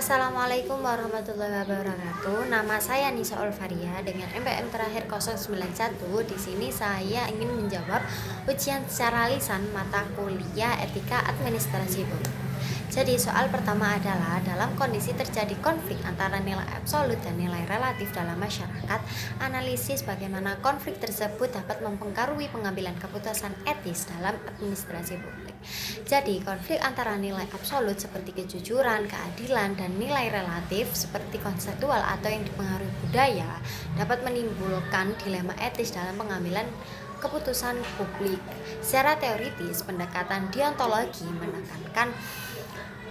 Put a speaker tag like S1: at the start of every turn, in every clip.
S1: Assalamualaikum warahmatullahi wabarakatuh. Nama saya Nisa Olvaria dengan MPM terakhir 091. Di sini saya ingin menjawab ujian secara lisan mata kuliah Etika Administrasi Publik. Jadi soal pertama adalah dalam kondisi terjadi konflik antara nilai absolut dan nilai relatif dalam masyarakat, analisis bagaimana konflik tersebut dapat mempengaruhi pengambilan keputusan etis dalam administrasi publik. Jadi konflik antara nilai absolut seperti kejujuran, keadilan, dan nilai relatif seperti konseptual atau yang dipengaruhi budaya dapat menimbulkan dilema etis dalam pengambilan keputusan publik. Secara teoritis, pendekatan deontologi menekankan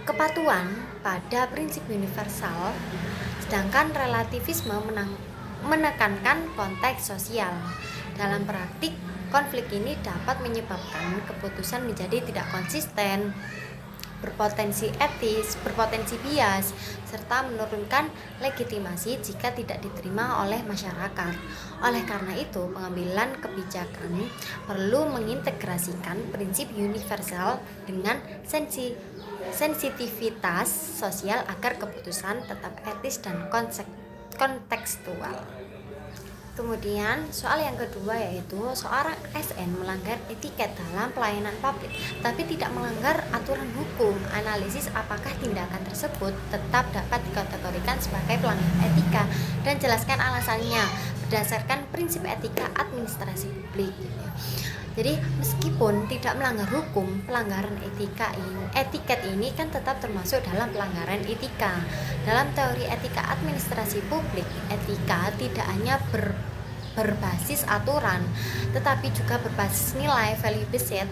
S1: kepatuhan pada prinsip universal, sedangkan relativisme menekankan konteks sosial. Dalam praktik, konflik ini dapat menyebabkan keputusan menjadi tidak konsisten, berpotensi etis, berpotensi bias, serta menurunkan legitimasi jika tidak diterima oleh masyarakat. Oleh karena itu, pengambilan kebijakan perlu mengintegrasikan prinsip universal dengan sensitivitas sosial agar keputusan tetap etis dan kontekstual. Kemudian soal yang kedua yaitu seorang ASN melanggar etiket dalam pelayanan publik tapi tidak melanggar aturan hukum. Analisis apakah tindakan tersebut tetap dapat dikategorikan sebagai pelanggaran etika dan jelaskan alasannya berdasarkan prinsip etika administrasi publik. Jadi meskipun tidak melanggar hukum, pelanggaran etiket ini kan tetap termasuk dalam pelanggaran etika. Dalam teori etika administrasi publik, etika tidak hanya berbasis aturan, tetapi juga berbasis nilai value based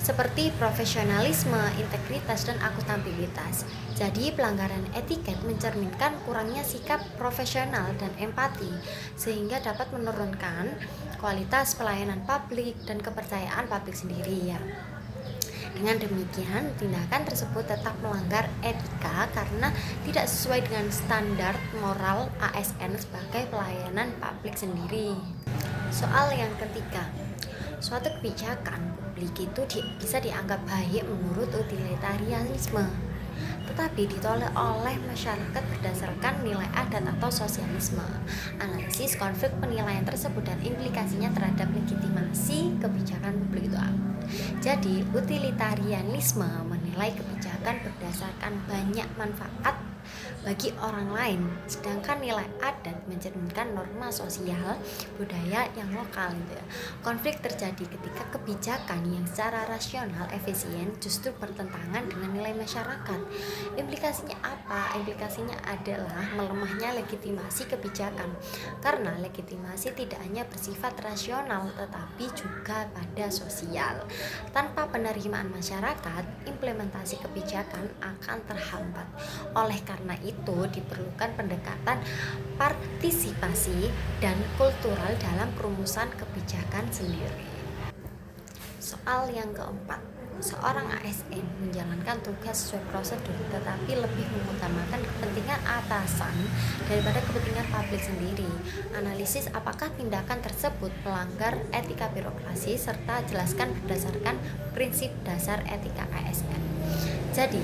S1: seperti profesionalisme, integritas, dan akuntabilitas. Jadi pelanggaran etiket mencerminkan kurangnya sikap profesional dan empati, sehingga dapat menurunkan kualitas pelayanan publik dan kepercayaan publik sendiri ya. Dengan demikian, tindakan tersebut tetap melanggar etika karena tidak sesuai dengan standar moral ASN sebagai pelayanan publik sendiri. Soal yang ketiga, suatu kebijakan publik itu bisa dianggap baik menurut utilitarianisme, tetapi ditolak oleh masyarakat berdasarkan nilai adat atau sosialisme. Analisis konflik penilaian tersebut dan implikasinya terhadap legitimasi kebijakan publik itu apa? Jadi, utilitarianisme menilai kebijakan berdasarkan banyak manfaat bagi orang lain, sedangkan nilai adat mencerminkan norma sosial budaya yang lokal gitu ya. Konflik terjadi ketika kebijakan yang secara rasional efisien justru bertentangan dengan nilai masyarakat. Implikasinya apa? Implikasinya adalah melemahnya legitimasi kebijakan, karena legitimasi tidak hanya bersifat rasional tetapi juga pada sosial. Tanpa penerimaan masyarakat, implementasi kebijakan akan terhambat. Oleh karena itu diperlukan pendekatan partisipasi dan kultural dalam perumusan kebijakan sendiri. Soal yang keempat, seorang ASN menjalankan tugas sesuai prosedur tetapi lebih mengutamakan kepentingan atasan daripada kepentingan publik sendiri. Analisis apakah tindakan tersebut melanggar etika birokrasi serta jelaskan berdasarkan prinsip dasar etika ASN. Jadi,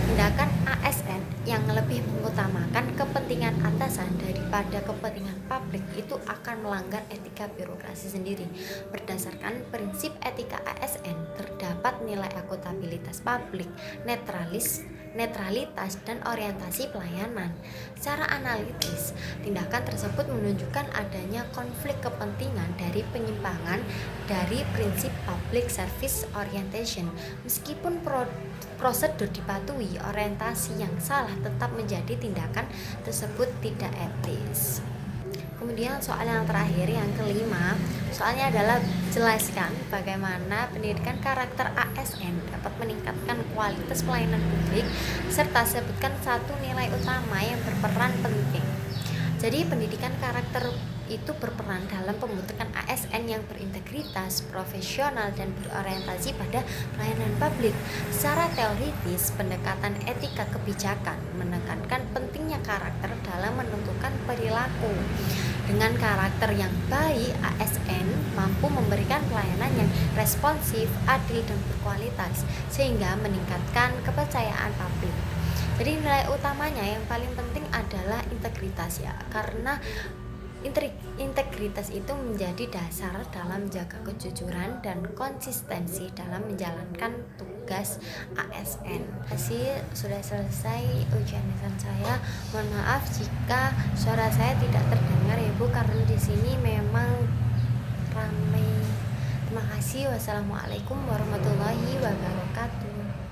S1: tindakan ASN yang lebih mengutamakan kepentingan atasan daripada kepentingan publik itu akan melanggar etika birokrasi sendiri. Berdasarkan prinsip etika ASN, terdapat nilai akuntabilitas publik, netralitas, dan orientasi pelayanan. Secara analitis, tindakan tersebut menunjukkan adanya konflik kepentingan dari penyimpangan dari prinsip public service orientation. Meskipun prosedur dipatuhi, orientasi yang salah tetap menjadi tindakan tersebut tidak etis. Kemudian soal yang terakhir, yang kelima, soalnya adalah jelaskan bagaimana pendidikan karakter ASN dapat meningkatkan kualitas pelayanan publik serta sebutkan satu nilai utama yang berperan penting. Jadi pendidikan karakter itu berperan dalam pembentukan ASN yang berintegritas, profesional, dan berorientasi pada pelayanan publik. Secara teoritis, pendekatan etika kebijakan menekankan pentingnya karakter dalam menentukan perilaku. Dengan karakter yang baik, ASN mampu memberikan pelayanan yang responsif, adil, dan berkualitas, sehingga meningkatkan kepercayaan publik. Jadi nilai utamanya yang paling penting adalah integritas ya, karena integritas itu menjadi dasar dalam menjaga kejujuran dan konsistensi dalam menjalankan tugas ASN. Kasih sudah selesai ujian lisan saya. Mohon maaf jika suara saya tidak terdengar ya Bu, karena di sini memang ramai. Terima kasih. Wassalamualaikum warahmatullahi wabarakatuh.